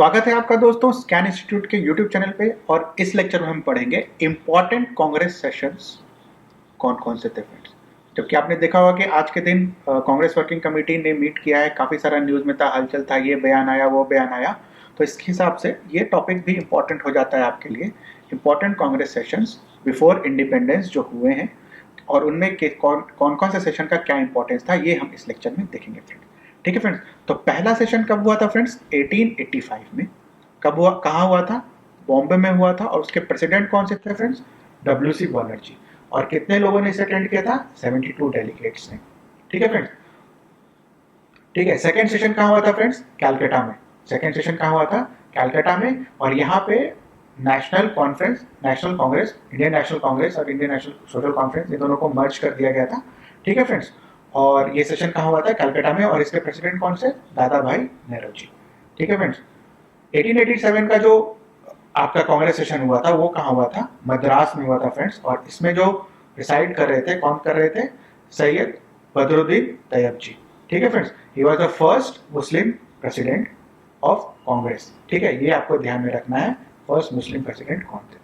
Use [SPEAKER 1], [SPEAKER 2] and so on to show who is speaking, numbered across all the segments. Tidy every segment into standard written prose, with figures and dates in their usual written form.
[SPEAKER 1] स्वागत है आपका दोस्तों स्कैन इंस्टीट्यूट के यूट्यूब चैनल पे। और इस लेक्चर में हम पढ़ेंगे इम्पॉर्टेंट कांग्रेस सेशंस कौन कौन से थे फ्रेंड्स। जबकि आपने देखा होगा कि आज के दिन कांग्रेस वर्किंग कमेटी ने मीट किया है, काफ़ी सारा न्यूज़ में था, हलचल था, ये बयान आया वो बयान आया। तो इसके हिसाब से ये टॉपिक भी इम्पॉर्टेंट हो जाता है आपके लिए। Important Congress sessions before independence जो हुए हैं और उनमें कौन कौन से सेशन का क्या इंपॉर्टेंस था, ये हम इस लेक्चर में देखेंगे फ्रेंड्स। ठीक है फ्रेंड्स, तो पहला सेशन कब हुआ था फ्रेंड्स? 1885 में। कब हुआ, कहाँ हुआ था? बॉम्बे में हुआ था। और उसके प्रेसिडेंट कौन से थे फ्रेंड्स? डब्ल्यू.सी. बनर्जी। और कितने लोगों ने इसे अटेंड किया था? 72 डेलीगेट्स ने। ठीक है फ्रेंड्स। ठीक है, सेकेंड सेशन कहाँ हुआ था फ्रेंड्स? कैलकाटा में। सेकेंड सेशन कहाँ हुआ था? कैलकाटा में। और यहाँ पे national conference, national Congress, Indian national Congress और इंडियन नेशनल सोशल कॉन्फ्रेंस, इन दोनों को मर्ज कर दिया गया था। ठीक है फ्रेंड्स। और ये सेशन कहाँ हुआ था? कैलकाटा में। और इसके प्रेसिडेंट कौन से? दादा भाई नेहरू जी। ठीक है फ्रेंड्स। 1887 का जो आपका कांग्रेस सेशन हुआ था वो कहाँ हुआ था? मद्रास में हुआ था फ्रेंड्स। और इसमें जो डिसाइड कर रहे थे, कौन कर रहे थे? सैयद बदरुद्दीन तैयब जी। ठीक है friends. He was the first Muslim president of Congress. ठीक है, ये आपको ध्यान में रखना है, फर्स्ट मुस्लिम प्रेसिडेंट कौन थे।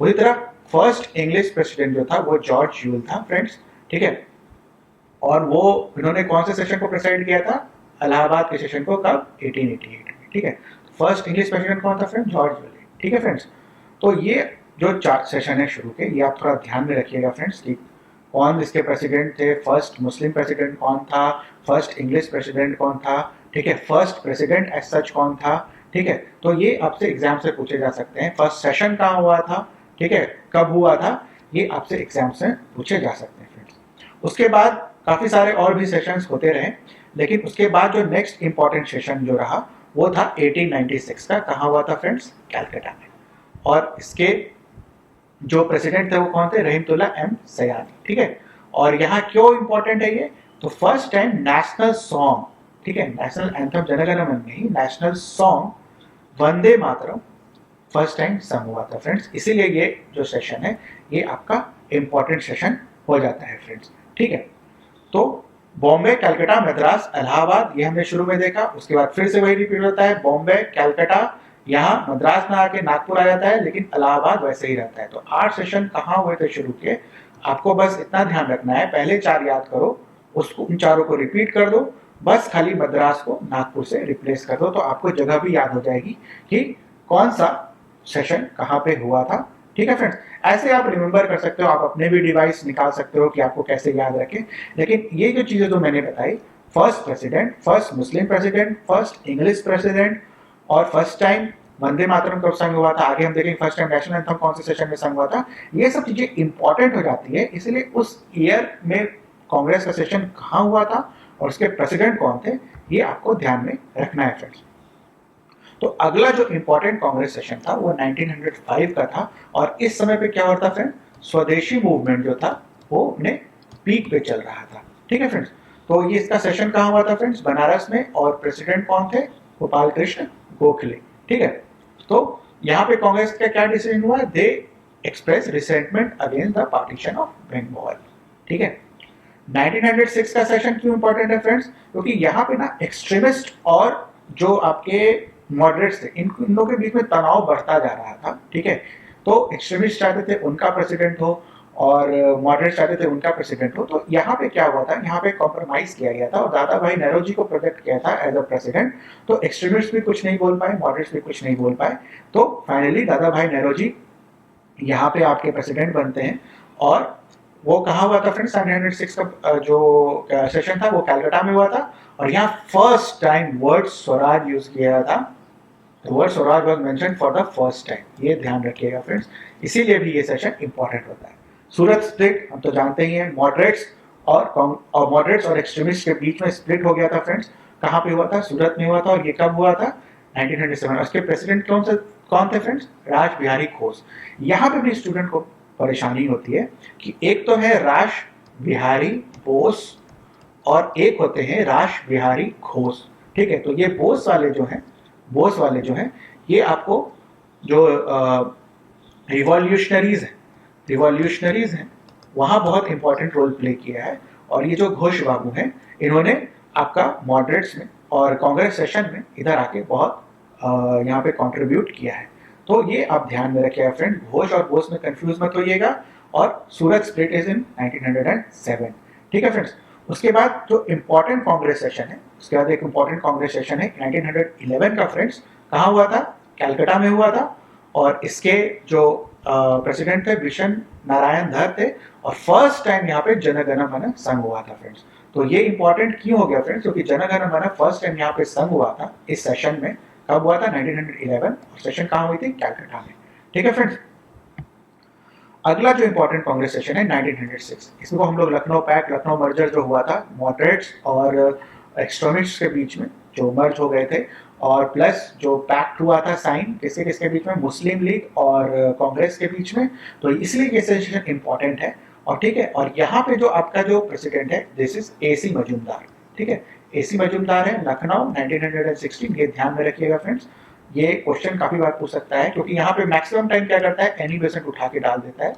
[SPEAKER 1] उसी तरह फर्स्ट इंग्लिश प्रेसिडेंट जो था वो जॉर्ज यूल था फ्रेंड्स। ठीक है। और वो इन्होंने कौन से सेशन को प्रेसाइड किया था? इलाहाबाद के सेशन को। कब? 1888 में। ठीक है। फर्स्ट इंग्लिश प्रेसिडेंट कौन था फ्रेंड? George Yule. ठीक है फ्रेंड्स। तो ये जो चार सेशन है शुरू के, ये आप थोड़ा ध्यान में रखिएगा फ्रेंड्स कि कौन इसके प्रेसिडेंट थे, फर्स्ट मुस्लिम प्रेसिडेंट कौन था, फर्स्ट इंग्लिश प्रेसिडेंट कौन था। ठीक है। फर्स्ट प्रेसिडेंट एज सच कौन था। ठीक है। तो ये आपसे एग्जाम से पूछे जा सकते हैं। फर्स्ट सेशन कहाँ हुआ था, ठीक है, कब हुआ था, ये आपसे एग्जाम से पूछे जा सकते हैं फ्रेंड्स। उसके बाद काफी सारे और भी सेशंस होते रहे, लेकिन उसके बाद जो नेक्स्ट इंपॉर्टेंट सेशन जो रहा वो था 1896 का। कहाँ हुआ था फ्रेंड्स? कैलकाटा में। और इसके जो प्रेसिडेंट थे वो कौन थे? रहीमतुल्ला एम सयानी। ठीक है। और यहाँ क्यों इंपॉर्टेंट है ये? तो फर्स्ट टाइम नेशनल सॉन्ग, ठीक है, नेशनल एंथम जन गण मन नहीं, national song Vande Mataram first time संग हुआ था फ्रेंड्स। इसीलिए ये जो सेशन है ये आपका इंपॉर्टेंट सेशन हो जाता है फ्रेंड्स। ठीक है। तो बॉम्बे, कलकत्ता, मद्रास, इलाहाबाद, ये हमने शुरू में देखा। उसके बाद फिर से वही रिपीट होता है, बॉम्बे, कलकत्ता, यहाँ मद्रास में आके नागपुर आ जाता है, लेकिन इलाहाबाद वैसे ही रहता है। तो 8 सेशन कहाँ हुए थे शुरू के? आपको बस इतना ध्यान रखना है, पहले 4 याद करो, उसको उन चारों को रिपीट कर दो, बस खाली मद्रास को नागपुर से रिप्लेस कर दो, तो आपको जगह भी याद हो जाएगी कि कौन सा सेशन कहाँ पे हुआ था। ठीक है फ्रेंड्स। ऐसे आप रिमेंबर कर सकते हो, आप अपने भी डिवाइस निकाल सकते हो कि आपको कैसे याद रखें। लेकिन ये जो चीजें जो मैंने बताई, first president, first Muslim president, first English president, और फर्स्ट टाइम वंदे मातरम कब संग हुआ था, आगे हम देखेंगे फर्स्ट टाइम नेशनल एंथम कौन से सेशन में संग हुआ था, ये सब चीजें इंपॉर्टेंट हो जाती है। इसलिए उस ईयर में कांग्रेस का सेशन कहाँ हुआ था और उसके प्रेसिडेंट कौन थे, ये आपको ध्यान में रखना है फ्रेंड्स। तो अगला जो इंपॉर्टेंट कांग्रेस सेशन था वो 1905 का था। और इस समय पे क्या होता फ्रेंड? स्वदेशी मूवमेंट जो था वो अपने पीक पे चल रहा था। ठीक है फ्रेंड्स। तो ये इसका सेशन कहाँ हुआ था फ्रेंड्स? बनारस में। और प्रेसिडेंट कौन थे? गोपाल कृष्ण गोखले। ठीक है। तो यहाँ पे कांग्रेस का क्या डिसीजन हुआ? They express resentment against the partition of Bengal. ठीक है। 1906 का सेशन क्यों इंपॉर्टेंट है फ्रेंड्स? क्योंकि यहाँ पे ना एक्सट्रीमिस्ट और जो आपके मॉडरेट्स थे, इन लोगों के बीच में तनाव बढ़ता जा रहा था। ठीक है। तो एक्सट्रीमिस्ट चाहते थे उनका प्रेसिडेंट हो और मॉडरेट्स चाहते थे उनका प्रेसिडेंट हो। तो यहाँ पे क्या हुआ था? यहाँ पे कॉम्प्रोमाइज किया गया था और दादा भाई नेहरू जी को प्रोजेक्ट किया था एज अ प्रेसिडेंट। तो एक्सट्रीमिस्ट भी कुछ नहीं बोल पाए, मॉडरेट्स भी कुछ नहीं बोल पाए। तो फाइनली दादा भाई नेहरू जी यहाँ पे आपके प्रेसिडेंट बनते हैं। और वो कहाँ हुआ था फ्रेंड्स? 1906 का जो सेशन था वो कैलकाटा में हुआ था। और यहाँ first time word Swaraj use किया था। Word Swaraj was mentioned for the first time, ये ध्यान रखिएगा फ्रेंड्स। इसीलिए भी ये सेशन इंपॉर्टेंट होता है। सूरत स्प्लिट हम तो जानते ही हैं, मॉडरेट्स और एक्सट्रीमिस्ट के बीच में स्प्लिट हो गया था फ्रेंड्स। कहाँ पे हुआ था? सूरत में हुआ था। और ये कब हुआ था? 1997। उसके प्रेसिडेंट कौन थे फ्रेंड्स? राज बिहारी घोष। यहाँ पे भी स्टूडेंट को परेशानी होती है कि एक तो है राज बिहारी बोस और एक होते हैं राज बिहारी घोष। ठीक है। तो ये बोस वाले जो हैं ये आपको जो रिवॉल्यूशनरीज हैं वहां बहुत इंपॉर्टेंट रोल प्ले किया है। और ये जो घोष बाबू हैं इन्होंने आपका मॉडरेट्स में और कांग्रेस सेशन में इधर आके बहुत यहाँ पे कंट्रीब्यूट किया है। तो ये आप ध्यान में रखिएगा फ्रेंड, घोष और बोस में कंफ्यूज मत होइएगा। और सूरत स्प्लिट इज इन 1907। ठीक है फ्रेंड्स। उसके बाद जो इम्पोर्टेंट कांग्रेस सेशन है, उसके बाद एक इम्पोर्टेंट कांग्रेस सेशन है 1911 का फ्रेंड्स। कहाँ हुआ था? कैलकाटा में हुआ था। और इसके जो प्रेसिडेंट थे विशन नारायण धर थे। और फर्स्ट टाइम यहाँ पे जन गण मन संघ हुआ था फ्रेंड्स। तो ये इंपॉर्टेंट क्यों हो गया फ्रेंड्स? क्योंकि जन गण मन फर्स्ट टाइम यहाँ पे संघ हुआ था इस सेशन में। कब हुआ था? 1911। और सेशन कहाँ हुई थी? कैलकाटा में। ठीक है फ्रेंड्स। अगला जो इंपॉर्टेंट कांग्रेस सेशन है 1906, इसको हम लोग लखनऊ पैक्ट, लखनऊ मर्जर जो हुआ था मॉडरेट्स और एक्सट्रीमिस्ट्स के बीच में जो मर्ज हो गए थे, और प्लस जो पैक्ट हुआ था साइन किसके किसके बीच में? मुस्लिम लीग और कांग्रेस के बीच में। तो इसलिए ये सेशन इंपॉर्टेंट है। और ठीक है, और यहाँ पे जो आपका जो प्रेसिडेंट है दिस इज AC मजूमदार। ठीक है, AC मजूमदार है, लखनऊ 1916। ये ध्यान में रखिएगा फ्रेंड्स। ये क्वेश्चन काफी बार पूछ सकता है, क्योंकि यहाँ पे मैक्सिमम टाइम क्या करता है? एनी बेसेंट उठा के डाल देता है,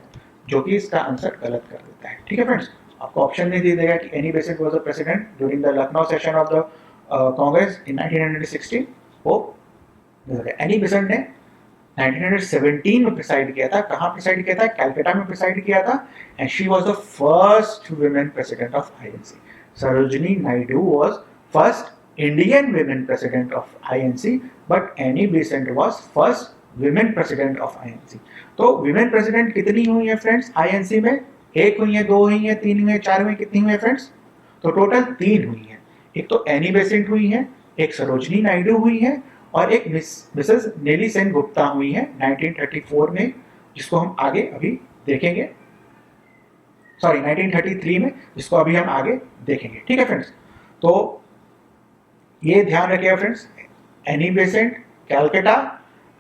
[SPEAKER 1] जो कि इसका आंसर गलत कर देता है। ठीक है फ्रेंड्स। आपको ऑप्शन नहीं दे देगा कि Annie Besant was the president during the Lucknow session of the Congress in 1916। वो एनी बेसेंट ने 1917 में प्रिसाइड किया था। कहाँ प्रिसाइड किया था? कैलकाटा में प्रिसाइड किया था। And she was the first women president of INC। Sarojini Naidu was first Indian women president of INC, but Annie Besant was first women president of INC। तो women president कितनी हुई है फ्रेंड्स INC में? एक हुई है, दो हुई है, तीन हुई है, चार हुई है, कितनी हुई है फ्रेंड्स? तो टोटल 3 हुई है। एक तो एनी बेसेंट हुई है, एक सरोजिनी नायडू हुई है, और एक मिसेस नेली सेन गुप्ता हुई है 1934 में, जिसको हम आगे अभी देखेंगे। सॉरी 1933 में, जिसको अभी हम आगे देखेंगे। ठीक है फ्रेंड्स। तो ये ध्यान रखिएगा friends, Annie Besant, Calcutta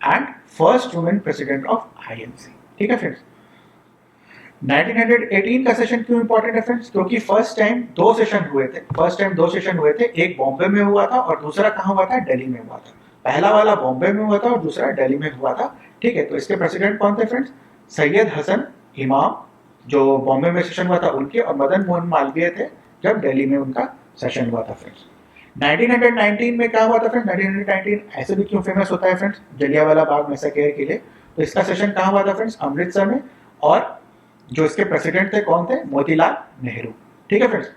[SPEAKER 1] and first women president of INC। ठीक है फ्रेंड्स। 1918 का सेशन क्यों इंपॉर्टेंट है फ्रेंड्स? क्योंकि फर्स्ट टाइम 2 सेशन हुए थे। एक बॉम्बे में हुआ था और दूसरा कहाँ हुआ था? दिल्ली में हुआ था। पहला वाला बॉम्बे में हुआ था और दूसरा दिल्ली में हुआ था। ठीक है, तो इसके प्रेसिडेंट कौन थे फ्रेंड्स? सैयद हसन इमाम, जो बॉम्बे में सेशन हुआ था उनके, और मदन मोहन मालवीय थे जब दिल्ली में उनका सेशन हुआ था फ्रेंड्स। 1919 में क्या हुआ था फ्रेंड्स? 1919 ऐसे भी क्यों फेमस होता है फ्रेंड्स? जलियांवाला बाग मैसेकर के लिए। तो इसका सेशन कहाँ हुआ था फ्रेंड्स? अमृतसर में। और जो इसके प्रेसिडेंट थे कौन थे? मोतीलाल नेहरू। ठीक है फ्रेंड्स।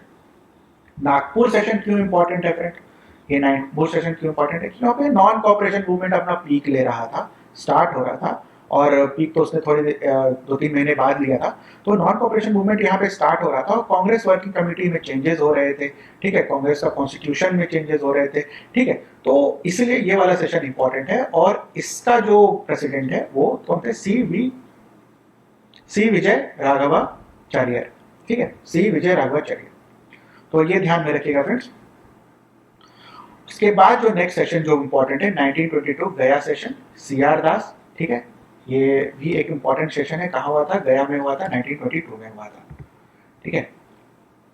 [SPEAKER 1] नागपुर सेशन क्यों इंपॉर्टेंट है फ्रेंड? ये नागपुर सेशन क्यों इंपॉर्टेंट है? यहाँ पे नॉन कॉपरेशन मूवमेंट अपना पीक ले रहा था, स्टार्ट हो रहा था, और पीक तो उसने थोड़े 2-3 महीने बाद लिया था। तो नॉन कॉपरेशन मूवमेंट यहाँ पे स्टार्ट हो रहा था, और कांग्रेस वर्किंग कमेटी में चेंजेस हो रहे थे। ठीक है, कांग्रेस का कॉन्स्टिट्यूशन में चेंजेस हो रहे थे। ठीक है, तो इसलिए ये वाला सेशन इंपॉर्टेंट है। और इसका जो प्रेसिडेंट है वो कौन थे? सी विजय राघवाचार्य। ठीक है, सी विजय राघवाचार्य। तो ये ध्यान में रखिएगा फ्रेंड्स। उसके बाद जो नेक्स्ट सेशन जो इंपॉर्टेंट है 1922 गया सेशन, CR दास। ठीक है, ये भी एक इंपॉर्टेंट सेशन है। कहाँ हुआ था? गया में हुआ था, 1922 में हुआ था। ठीक है,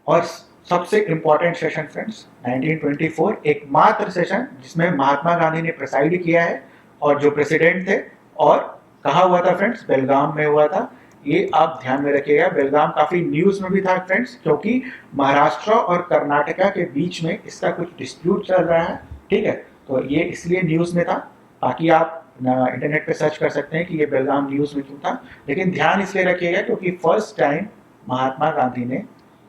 [SPEAKER 1] और सबसे इंपॉर्टेंट सेशन फ्रेंड्स 1924, एकमात्र सेशन जिसमें महात्मा गांधी ने प्रेसाइड किया है, और जो प्रेसिडेंट थे। और कहाँ हुआ था फ्रेंड्स? बेलगाम में हुआ था। ये आप ध्यान में रखिएगा। बेलगाम काफी न्यूज में भी था फ्रेंड्स, क्योंकि महाराष्ट्र और कर्नाटका के बीच में इसका कुछ डिस्प्यूट चल रहा है। ठीक है, तो ये इसलिए न्यूज में था। बाकी आप इंटरनेट पे सर्च कर सकते हैं कि ये बेलगाम न्यूज में क्यों था। लेकिन ध्यान इसलिए रखिएगा क्योंकि फर्स्ट टाइम महात्मा गांधी ने,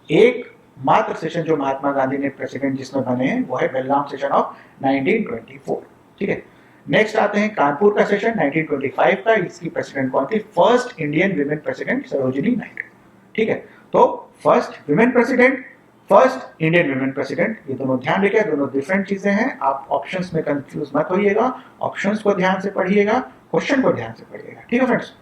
[SPEAKER 1] एक मात्र सेशन जो महात्मा गांधी ने प्रेसिडेंट जिसमें बने हैं वो है बेलगाम सेशन ऑफ 1924। ठीक है, नेक्स्ट आते हैं कानपुर का सेशन 1925 का। इसकी प्रेसिडेंट कौन थी? First Indian women president Sarojini Naidu. ठीक है, तो first women president, first Indian women president, ये दोनों ध्यान रखिए, दोनों डिफरेंट चीजें हैं। आप ऑप्शंस में कंफ्यूज मत होइएगा, ऑप्शंस को ध्यान से पढ़िएगा, क्वेश्चन को ध्यान से पढ़िएगा। ठीक है फ्रेंड्स।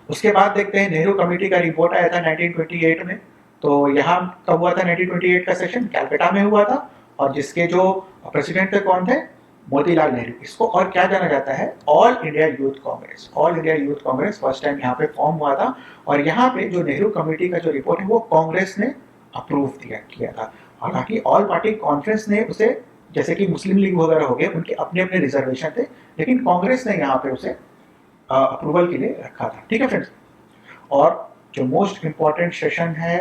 [SPEAKER 1] उसके बाद देखते हैं नेहरू कमेटी का रिपोर्ट आया था 1928 में। तो यहाँ कब हुआ था 1928 का सेशन? कैलकाटा में हुआ था। और जिसके जो प्रेसिडेंट थे कौन थे? मोतीलाल नेहरू। इसको और क्या जाना जाता है? All India youth Congress. All India youth Congress first time यहाँ पे फॉर्म हुआ था। और यहाँ पे जो नेहरू कमेटी का जो रिपोर्ट है वो कांग्रेस ने अप्रूव किया था। हालांकि ऑल पार्टी कॉन्फ्रेंस ने उसे, जैसे कि मुस्लिम लीग वगैरह हो गए, उनके अपने अपने रिजर्वेशन थे, लेकिन कांग्रेस ने यहाँ पे उसे अप्रूवल के लिए रखा था। ठीक है फ्रेंड्स। और जो मोस्ट इंपॉर्टेंट सेशन है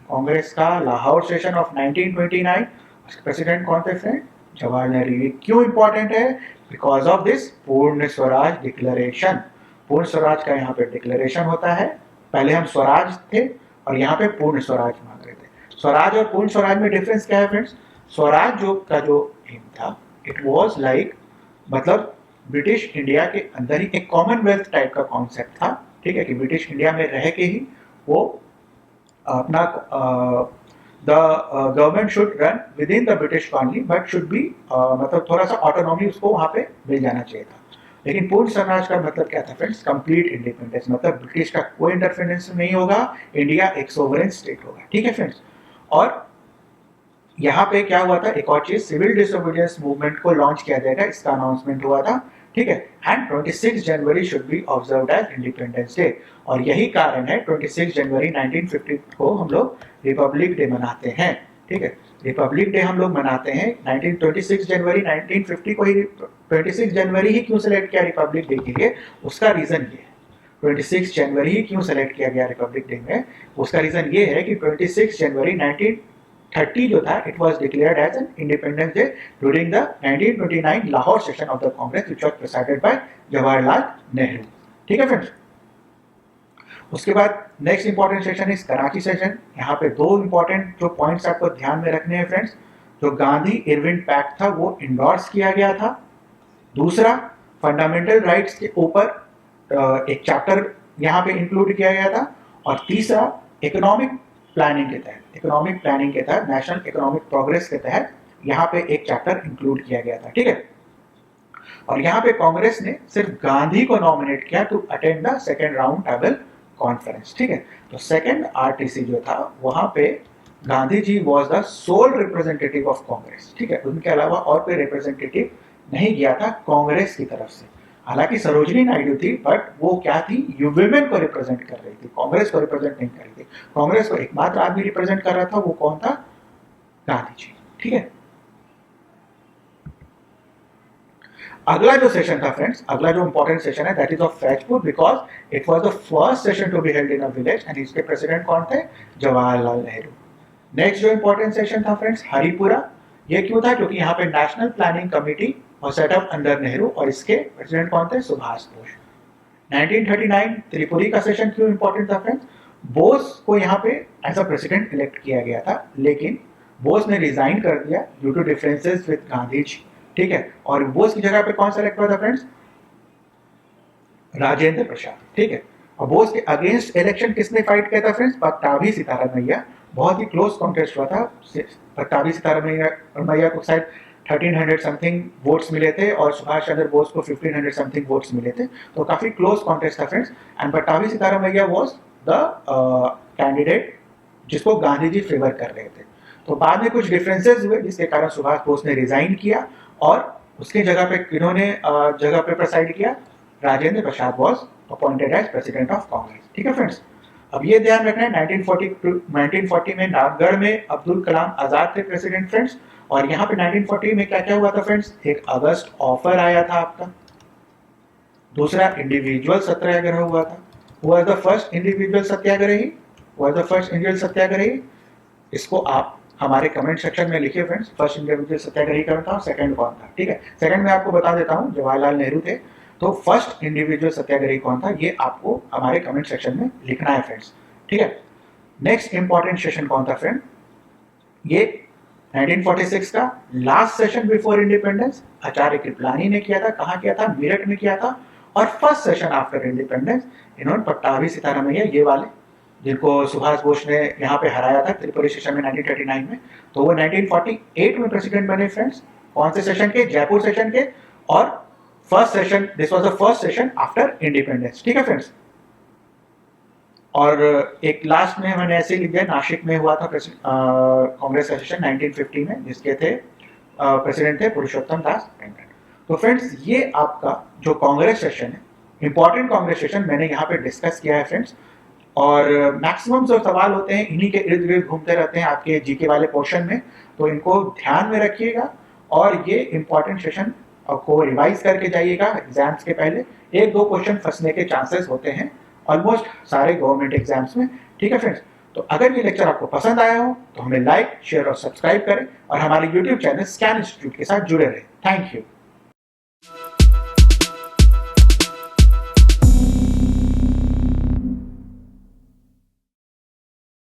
[SPEAKER 1] कांग्रेस का, लाहौर सेशन ऑफ 1929। उसके प्रेसिडेंट कौन थे फ्रेंड? जवाहरलाल नेहरू। ये क्यों इंपॉर्टेंट है? बिकॉज ऑफ दिस पूर्ण स्वराज डिक्लेरेशन। पूर्ण स्वराज का यहाँ पे डिक्लेरेशन होता है। पहले हम स्वराज थे और यहाँ पे पूर्ण स्वराज मांग रहे थे। स्वराज और पूर्ण स्वराज में डिफरेंस क्या है फ्रेंड्स? स्वराज जो एम था, इट वाज लाइक, मतलब ब्रिटिश इंडिया के अंदर ही एक कॉमनवेल्थ टाइप का कॉन्सेप्ट था, ठीक है, कि ब्रिटिश इंडिया में रह के ही वो अपना the government should run with in the British colony but should be, मतलब थोड़ा सा ऑटोनॉमी उसको वहां पे मिल जाना चाहिए था। लेकिन पूर्ण स्वराज का मतलब क्या था फ्रेंड्स? कंप्लीट इंडिपेंडेंस, मतलब ब्रिटिश का कोई इंटरफेरेंस नहीं होगा, इंडिया एक सोवरेन स्टेट होगा, ठीक है फ्रेंड्स। और यहाँ पे क्या हुआ था, एक और चीज, सिविल डिसोबीडियंस मूवमेंट को लॉन्च किया जाएगा, इसका अनाउंसमेंट हुआ था, ठीक है। And 26 January should be observed as Independence Day. और यही कारण है 26 जनवरी 1950 को हम लोग रिपब्लिक डे मनाते हैं, ठीक है। रिपब्लिक डे हम लोग मनाते हैं 26 जनवरी 1950 को ही। 26 जनवरी ही क्यों सेलेक्ट किया रिपब्लिक डे के लिए? उसका रीजन ये है। 26 जनवरी ही क्यों सेलेक्ट किया गया रिपब्लिक डे में? उसका रीजन ये है कि 26 जनवरी 1930 जो था, it was declared as an Independence Day during the 1929 Lahore session of the Congress which was presided by Jawaharlal Nehru, ठीक है फ्रेंड्स। उसके बाद next important session is Karachi session. यहाँ पे दो इंपॉर्टेंट जो पॉइंट्स आपको ध्यान में रखने हैं फ्रेंड्स। जो गांधी इरविन पैक्ट था वो इंडोर्स किया गया था। दूसरा, फंडामेंटल राइट्स के ऊपर एक चैप्टर यहाँ पे इंक्लूड किया गया था। और तीसरा, इकोनॉमिक प्लानिंग के तहत नेशनल इकोनॉमिक प्रोग्रेस के तहत यहाँ पे एक चैप्टर इंक्लूड किया गया था, ठीक है। और यहाँ पे कांग्रेस ने सिर्फ गांधी को नॉमिनेट किया to attend the second round table conference, ठीक है। तो सेकेंड आरटीसी जो था वहां पे Gandhi ji was the sole representative of Congress, ठीक है। उनके अलावा और कोई रिप्रेजेंटेटिव नहीं गया था कांग्रेस की तरफ से। हालांकि सरोजिनी नायडू थी, बट वो क्या थी, वुमेन को रिप्रेजेंट कर रही थी, कांग्रेस को रिप्रेजेंट नहीं कर रही थी। कांग्रेस को एकमात्र आदमी रिप्रेजेंट कर रहा था, वो कौन था? गांधी जी, ठीक है। अगला जो सेशन था फ्रेंड्स, अगला जो इंपॉर्टेंट सेशन है, that is of Faizpur, because it was the first session to be held in a village and इसके प्रेसिडेंट कौन थे? जवाहरलाल नेहरू। नेक्स्ट जो इंपॉर्टेंट सेशन था फ्रेंड्स, हरिपुरा। ये क्यों था? क्योंकि यहाँ पे नेशनल प्लानिंग कमेटी और सेटअप अंडर नेहरू, और इसके प्रेसिडेंट कौन थे? सुभाष बोस। 1939 त्रिपुरी का सेशन क्यों इंपॉर्टेंट था फ्रेंड्स? बोस को यहाँ पे एज अ प्रेसिडेंट इलेक्ट किया गया था, लेकिन बोस ने रिजाइन कर दिया due to differences with Gandhi ji, ठीक है। और बोस की जगह पे कौन सेलेक्ट हुआ था फ्रेंड्स? राजेंद्र प्रसाद, ठीक है। और बोस के अगेंस्ट इलेक्शन किसने फाइट किया था फ्रेंड्स? पट्टाभी सीतारामैया। बहुत ही क्लोज कॉन्टेस्ट हुआ था। पट्टाभी सीतारामैया को शायद 1300 समथिंग वोट्स मिले थे और सुभाष चंद्र बोस को 1500 समथिंग वोट्स मिले थे। तो काफी क्लोज कॉन्टेस्ट था friends. And Pattabhi Sitaramayya was the candidate जिसको गांधी जी फेवर कर रहे थे। तो बाद में कुछ डिफरेंसेस हुए जिसके कारण सुभाष बोस ने रिजाइन किया और उसकी जगह पे किन्होंने जगह पे प्रेसाइड किया? Rajendra Prasad was appointed as president of Congress, ठीक है फ्रेंड्स। अब ये ध्यान रखना है 1940 में नागढ़ में अब्दुल कलाम आजाद थे प्रेसिडेंट फ्रेंड्स। और यहाँ पे 1940 में क्या क्या हुआ था फ्रेंड्स? एक अगस्त ऑफर आया था आपका। दूसरा, इंडिविजुअल सत्याग्रह हुआ था। हुआ द फर्स्ट इंडिविजुअल सत्याग्रही, हुआ द फर्स्ट इंडिविजुअल सत्याग्रही। इसको आप हमारे कमेंट सेक्शन में लिखिए फ्रेंड्स, फर्स्ट इंडिविजुअल सत्याग्रही कौन था, सेकंड कौन था, ठीक है। सेकंड में आपको बता देता हूँ, जवाहरलाल नेहरू थे। तो फर्स्ट इंडिविजुअल सत्याग्रही कौन था, ये आपको हमारे कमेंट सेक्शन में लिखना है फ्रेंड्स, ठीक है। नेक्स्ट इंपॉर्टेंट सेशन कौन था फ्रेंड? ये 1946 का last session before independence Acharya Kripalani ने किया था। कहाँ किया था? मेरठ में किया था। और फर्स्ट सेशन आफ्टर इंडिपेंडेंस इन्होंने पट्टाभी सीतारामैया, ये वाले जिनको सुभाष बोस ने यहाँ पे हराया था त्रिपुरी सेशन में 1939 में, तो वो 1948 में प्रेसिडेंट बने फ्रेंड्स। कौन से सेशन के? जयपुर सेशन के। और first session, this was the first session after independence, ठीक है फ्रेंड्स। और एक लास्ट में मैंने ऐसे लिख दिया, नासिक में हुआ था कांग्रेस का सेशन 1950 में, जिसके थे प्रेसिडेंट थे पुरुषोत्तम दास टंडन। तो फ्रेंड्स, ये आपका जो कांग्रेस सेशन है, इंपॉर्टेंट कांग्रेस सेशन मैंने यहाँ पे डिस्कस किया है फ्रेंड्स। और मैक्सिमम जो सवाल होते हैं इन्हीं के इर्द गिर्द घूमते रहते हैं आपके जीके वाले पोर्शन में, तो इनको ध्यान में रखिएगा और ये इंपॉर्टेंट सेशन को रिवाइज करके जाइएगा एग्जाम्स के पहले। एक दो क्वेश्चन फंसने के चांसेस होते हैं ऑलमोस्ट सारे गवर्नमेंट एग्जाम्स में, ठीक है फ्रेंड्स। तो अगर ये लेक्चर आपको पसंद आया हो तो हमें लाइक, शेयर और सब्सक्राइब करें और हमारे YouTube चैनल स्कैन इंस्टीट्यूट के साथ जुड़े रहें। Thank you.